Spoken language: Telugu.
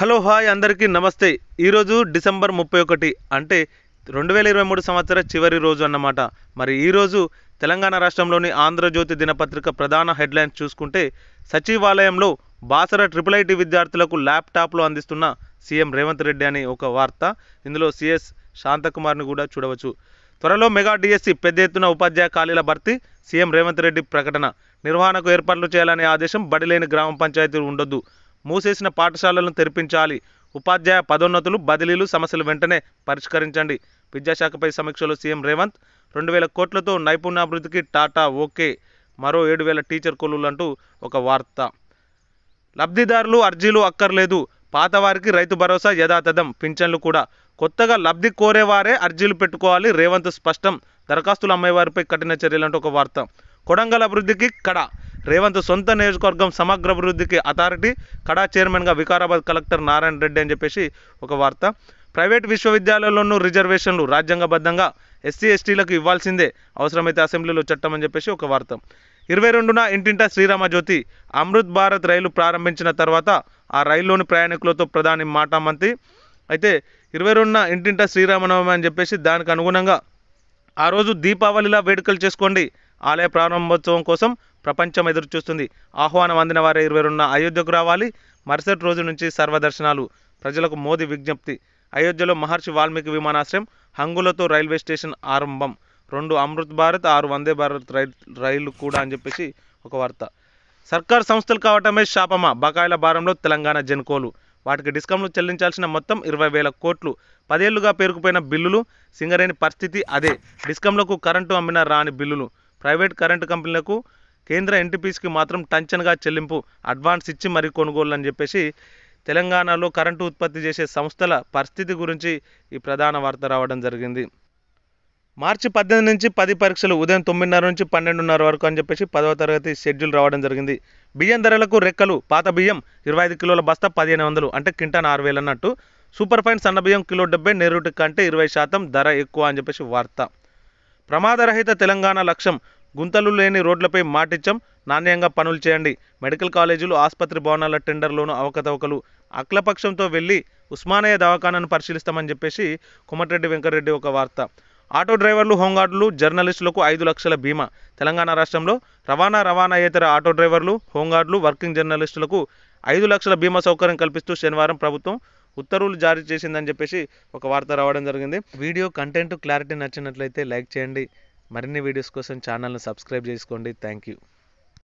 హలో హాయ్ అందరికీ నమస్తే. ఈరోజు డిసెంబర్ 31 అంటే 2023 సంవత్సర చివరి రోజు అన్నమాట. మరి ఈరోజు తెలంగాణ రాష్ట్రంలోని ఆంధ్రజ్యోతి దినపత్రిక ప్రధాన హెడ్లైన్స్ చూసుకుంటే సచివాలయంలో బాసర ఐఐటి విద్యార్థులకు ల్యాప్టాప్లు అందిస్తున్న సీఎం రేవంత్ రెడ్డి అని ఒక వార్త. ఇందులో సిఎస్ శాంతకుమార్ని కూడా చూడవచ్చు. త్వరలో మెగా డిఎస్సి పెద్ద ఎత్తున ఉపాధ్యాయ ఖాళీల భర్తీ సీఎం రేవంత్ రెడ్డి ప్రకటన. నిర్వహణకు ఏర్పాట్లు చేయాలనే ఆదేశం. బడిలేని గ్రామ పంచాయతీలు ఉండొద్దు. మూసేసిన పాఠశాలలను తెరిపించాలి. ఉపాధ్యాయ పదోన్నతులు బదిలీలు సమస్యలు వెంటనే పరిష్కరించండి. విద్యాశాఖపై సమీక్షలో సీఎం రేవంత్. 2000 కోట్లతో నైపుణ్యాభివృద్ధికి టాటా ఓకే. మరో 7000 టీచర్ కొలువులు అంటూ ఒక వార్త. లబ్ధిదారులు అర్జీలు అక్కర్లేదు. పాతవారికి రైతు భరోసా యథాతథం. పింఛన్లు కూడా. కొత్తగా లబ్ధి కోరేవారే అర్జీలు పెట్టుకోవాలి. రేవంత్ స్పష్టం. దరఖాస్తులు అమ్మేవారిపై కఠిన చర్యలంటూ ఒక వార్త. కొడంగల్ అభివృద్ధికి కడ. రేవంత్ సొంత నియోజకవర్గం సమగ్ర అభివృద్ధికి అథారిటీ. కడా చైర్మన్గా వికారాబాద్ కలెక్టర్ నారాయణ రెడ్డి అని చెప్పేసి ఒక వార్త. ప్రైవేట్ విశ్వవిద్యాలయాల్లోనూ రిజర్వేషన్లు రాజ్యాంగబద్ధంగా ఎస్సీ ఎస్టీలకు ఇవ్వాల్సిందే. అవసరమైతే అసెంబ్లీలో చట్టం అని చెప్పేసి ఒక వార్త. 22న ఇంటింటా శ్రీరామజ్యోతి. అమృత్ భారత్ రైలు ప్రారంభించిన తర్వాత ఆ రైల్లోని ప్రయాణికులతో ప్రధాని మాటామంతి. అయితే 22న ఇంటింటా శ్రీరామనవమి అని చెప్పేసి దానికి అనుగుణంగా ఆ రోజు దీపావళిలా వేడుకలు చేసుకోండి. ఆలయ ప్రారంభోత్సవం కోసం ప్రపంచం ఎదురు చూస్తుంది. ఆహ్వానం అందిన వారే 22న అయోధ్యకు రావాలి. మరుసటి రోజు నుంచి సర్వదర్శనాలు. ప్రజలకు మోదీ విజ్ఞప్తి. అయోధ్యలో మహర్షి వాల్మీకి విమానాశ్రయం. హంగులతో రైల్వే స్టేషన్ ఆరంభం. 2 అమృత్ భారత్ 6 వందే భారత్ రైళ్లు కూడా అని చెప్పేసి ఒక వార్త. సర్కార్ సంస్థలు కావటమే శాపమా. బకాయిల భారంలో తెలంగాణ జెన్కోలు. వాటికి డిస్కంలు చెల్లించాల్సిన మొత్తం 20,000 కోట్లు. 10 ఏళ్లుగా పేరుకుపోయిన బిల్లులు. సింగరేణి పరిస్థితి అదే. డిస్కంలకు కరెంటు అమ్మిన రాని బిల్లులు. ప్రైవేట్ కరెంటు కంపెనీలకు కేంద్ర ఎన్టీపీసీకి మాత్రం టంచన్గా చెల్లింపు. అడ్వాన్స్ ఇచ్చి మరీ కొనుగోలు అని చెప్పేసి తెలంగాణలో కరెంటు ఉత్పత్తి చేసే సంస్థల పరిస్థితి గురించి ఈ ప్రధాన వార్త రావడం జరిగింది. మార్చి 18 నుంచి 10 పరీక్షలు. ఉదయం 9:30 నుంచి 12:30 వరకు అని చెప్పేసి 10వ తరగతి షెడ్యూల్ రావడం జరిగింది. బియ్యం ధరలకు రెక్కలు. పాత బియ్యం 25 కిలోల బస్తా 1500 అంటే కింటాన్ 6000 అన్నట్టు. సూపర్ ఫైన్ సన్న బియ్యం కిలో 70. నేరుటి కంటే 20% ధర ఎక్కువ అని చెప్పేసి వార్త. ప్రమాదరహిత తెలంగాణ లక్ష్యం. గుంతలు లేని రోడ్లపై మాటిచ్చాం. నాణ్యంగా పనులు చేయండి. మెడికల్ కాలేజీలు ఆసుపత్రి భవనాల టెండర్లోనూ అవకతవకలు. అఖిలపక్షంతో వెళ్లి ఉస్మానియా దవాఖానాను పరిశీలిస్తామని చెప్పేసి కోమటిరెడ్డి వెంకటరెడ్డి ఒక వార్త. ఆటో డ్రైవర్లు హోంగార్డులు జర్నలిస్టులకు 5 లక్షల బీమా. తెలంగాణ రాష్ట్రంలో రవాణాయేతర ఆటో డ్రైవర్లు హోంగార్డులు వర్కింగ్ జర్నలిస్టులకు 5 లక్షల బీమా సౌకర్యం కల్పిస్తూ శనివారం ప్రభుత్వం ఉత్తర్వులు జారీ చేసిందని చెప్పేసి ఒక వార్త రావడం జరిగింది. వీడియో కంటెంట్ క్లారిటీ నచ్చినట్లయితే లైక్ చేయండి. మరిన్ని వీడియోస్ కోసం ఛానల్ని సబ్స్క్రైబ్ చేసుకోండి. Thank you.